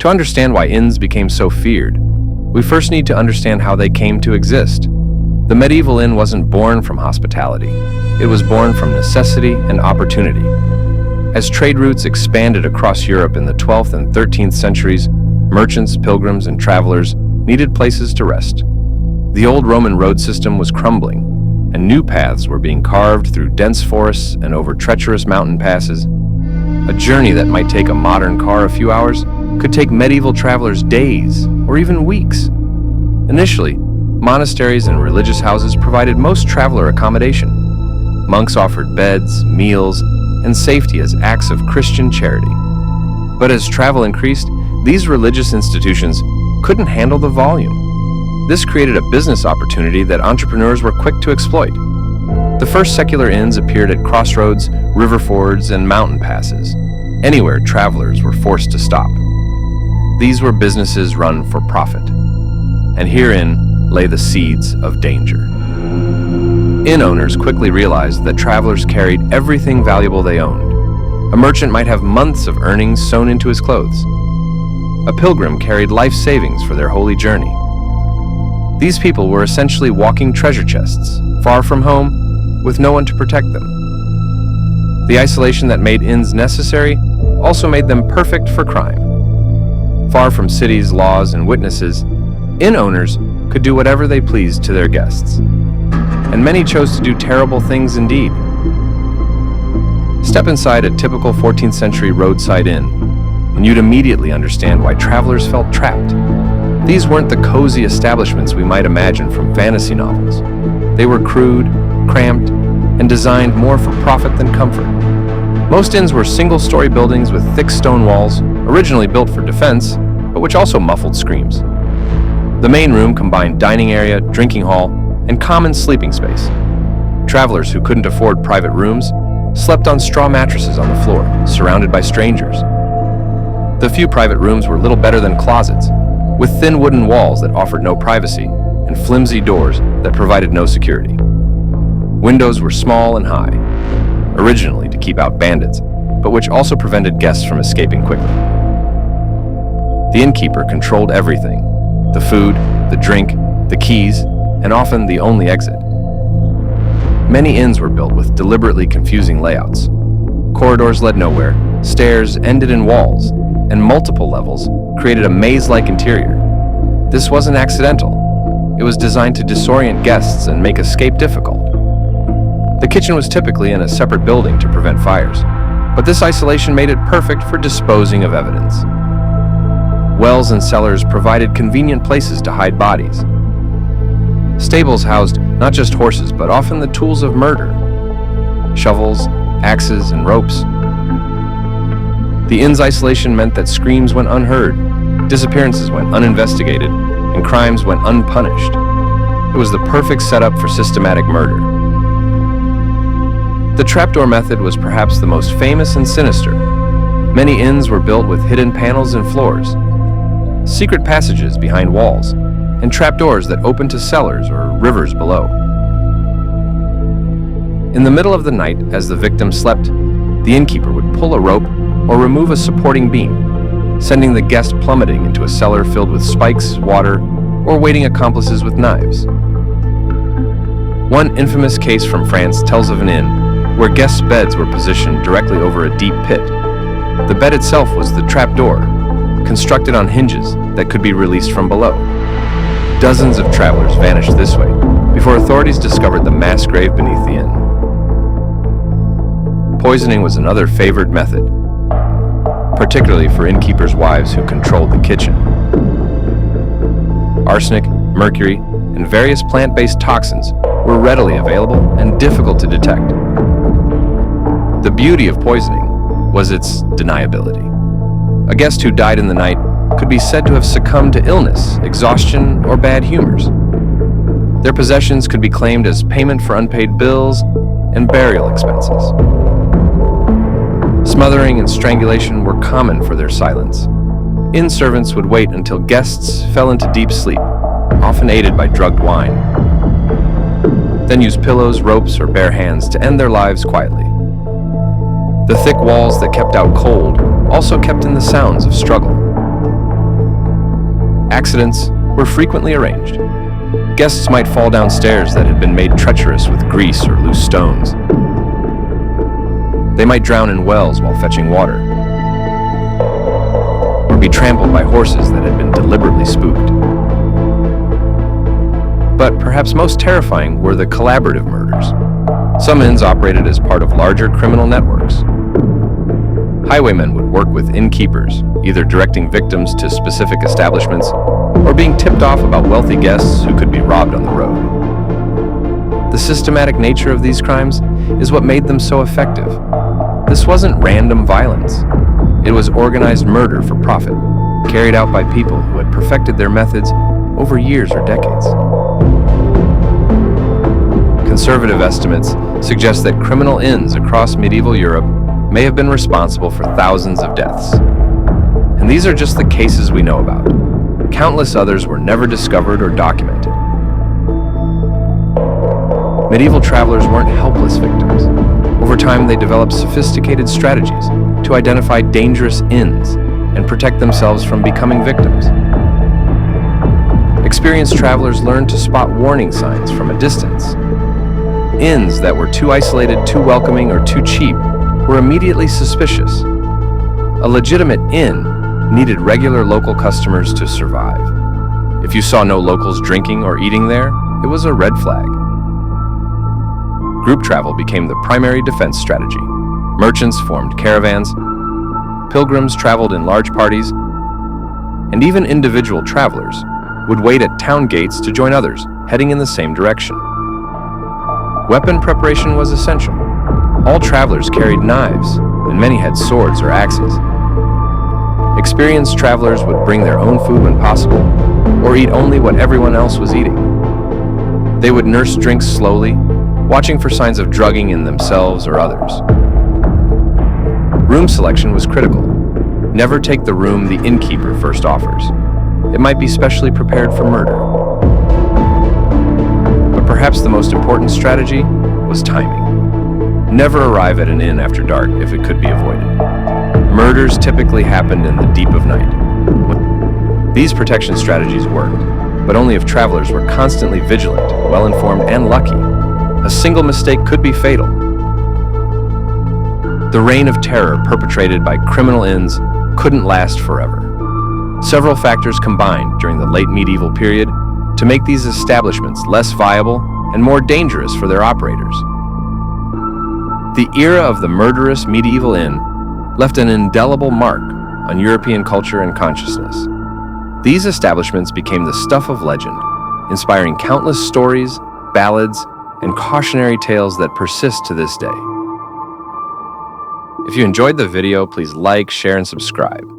To understand why inns became so feared, we first need to understand how they came to exist. The medieval inn wasn't born from hospitality. It was born from necessity and opportunity. As trade routes expanded across Europe in the 12th and 13th centuries, merchants, pilgrims, and travelers needed places to rest. The old Roman road system was crumbling, and new paths were being carved through dense forests and over treacherous mountain passes. A journey that might take a modern car a few hours could take medieval travelers days or even weeks. Initially, monasteries and religious houses provided most traveler accommodation. Monks offered beds, meals, and safety as acts of Christian charity. But as travel increased, these religious institutions couldn't handle the volume. This created a business opportunity that entrepreneurs were quick to exploit. The first secular inns appeared at crossroads, river fords, and mountain passes, anywhere travelers were forced to stop. These were businesses run for profit, and herein lay the seeds of danger. Inn owners quickly realized that travelers carried everything valuable they owned. A merchant might have months of earnings sewn into his clothes. A pilgrim carried life savings for their holy journey. These people were essentially walking treasure chests, far from home, with no one to protect them. The isolation that made inns necessary also made them perfect for crime. Far from cities, laws, and witnesses, inn owners could do whatever they pleased to their guests. And many chose to do terrible things indeed. Step inside a typical 14th century roadside inn, and you'd immediately understand why travelers felt trapped. These weren't the cozy establishments we might imagine from fantasy novels. They were crude, cramped, and designed more for profit than comfort. Most inns were single-story buildings with thick stone walls, originally built for defense, but which also muffled screams. The main room combined dining area, drinking hall, and common sleeping space. Travelers who couldn't afford private rooms slept on straw mattresses on the floor, surrounded by strangers. The few private rooms were little better than closets, with thin wooden walls that offered no privacy and flimsy doors that provided no security. Windows were small and high, originally to keep out bandits, but which also prevented guests from escaping quickly. The innkeeper controlled everything: the food, the drink, the keys, and often the only exit. Many inns were built with deliberately confusing layouts. Corridors led nowhere, stairs ended in walls, and multiple levels created a maze-like interior. This wasn't accidental. It was designed to disorient guests and make escape difficult. The kitchen was typically in a separate building to prevent fires, but this isolation made it perfect for disposing of evidence. Wells and cellars provided convenient places to hide bodies. Stables housed not just horses, but often the tools of murder: shovels, axes, and ropes. The inn's isolation meant that screams went unheard, disappearances went uninvestigated, and crimes went unpunished. It was the perfect setup for systematic murder. The trapdoor method was perhaps the most famous and sinister. Many inns were built with hidden panels in floors, secret passages behind walls, and trapdoors that opened to cellars or rivers below. In the middle of the night, as the victim slept, the innkeeper would pull a rope or remove a supporting beam, sending the guest plummeting into a cellar filled with spikes, water, or waiting accomplices with knives. One infamous case from France tells of an inn where guests' beds were positioned directly over a deep pit. The bed itself was the trapdoor, constructed on hinges that could be released from below. Dozens of travelers vanished this way before authorities discovered the mass grave beneath the inn. Poisoning was another favored method, particularly for innkeepers' wives who controlled the kitchen. Arsenic, mercury, and various plant-based toxins were readily available and difficult to detect. The beauty of poisoning was its deniability. A guest who died in the night could be said to have succumbed to illness, exhaustion, or bad humors. Their possessions could be claimed as payment for unpaid bills and burial expenses. Smothering and strangulation were common for their silence. Inn servants would wait until guests fell into deep sleep, often aided by drugged wine, then use pillows, ropes, or bare hands to end their lives quietly. The thick walls that kept out cold also kept in the sounds of struggle. Accidents were frequently arranged. Guests might fall down stairs that had been made treacherous with grease or loose stones. They might drown in wells while fetching water, or be trampled by horses that had been deliberately spooked. But perhaps most terrifying were the collaborative murders. Some inns operated as part of larger criminal networks. Highwaymen would work with innkeepers, either directing victims to specific establishments or being tipped off about wealthy guests who could be robbed on the road. The systematic nature of these crimes is what made them so effective. This wasn't random violence. It was organized murder for profit, carried out by people who had perfected their methods over years or decades. Conservative estimates suggest that criminal inns across medieval Europe may have been responsible for thousands of deaths. And these are just the cases we know about. Countless others were never discovered or documented. Medieval travelers weren't helpless victims. Over time, they developed sophisticated strategies to identify dangerous inns and protect themselves from becoming victims. Experienced travelers learned to spot warning signs from a distance. Inns that were too isolated, too welcoming, or too cheap were immediately suspicious. A legitimate inn needed regular local customers to survive. If you saw no locals drinking or eating there, it was a red flag. Group travel became the primary defense strategy. Merchants formed caravans, pilgrims traveled in large parties, and even individual travelers would wait at town gates to join others heading in the same direction. Weapon preparation was essential. All travelers carried knives, and many had swords or axes. Experienced travelers would bring their own food when possible, or eat only what everyone else was eating. They would nurse drinks slowly, watching for signs of drugging in themselves or others. Room selection was critical. Never take the room the innkeeper first offers. It might be specially prepared for murder. But perhaps the most important strategy was timing. Never arrive at an inn after dark if it could be avoided. Murders typically happened in the deep of night. These protection strategies worked, but only if travelers were constantly vigilant, well-informed, and lucky. A single mistake could be fatal. The reign of terror perpetrated by criminal inns couldn't last forever. Several factors combined during the late medieval period to make these establishments less viable and more dangerous for their operators. The era of the murderous medieval inn left an indelible mark on European culture and consciousness. These establishments became the stuff of legend, inspiring countless stories, ballads, and cautionary tales that persist to this day. If you enjoyed the video, please like, share, and subscribe.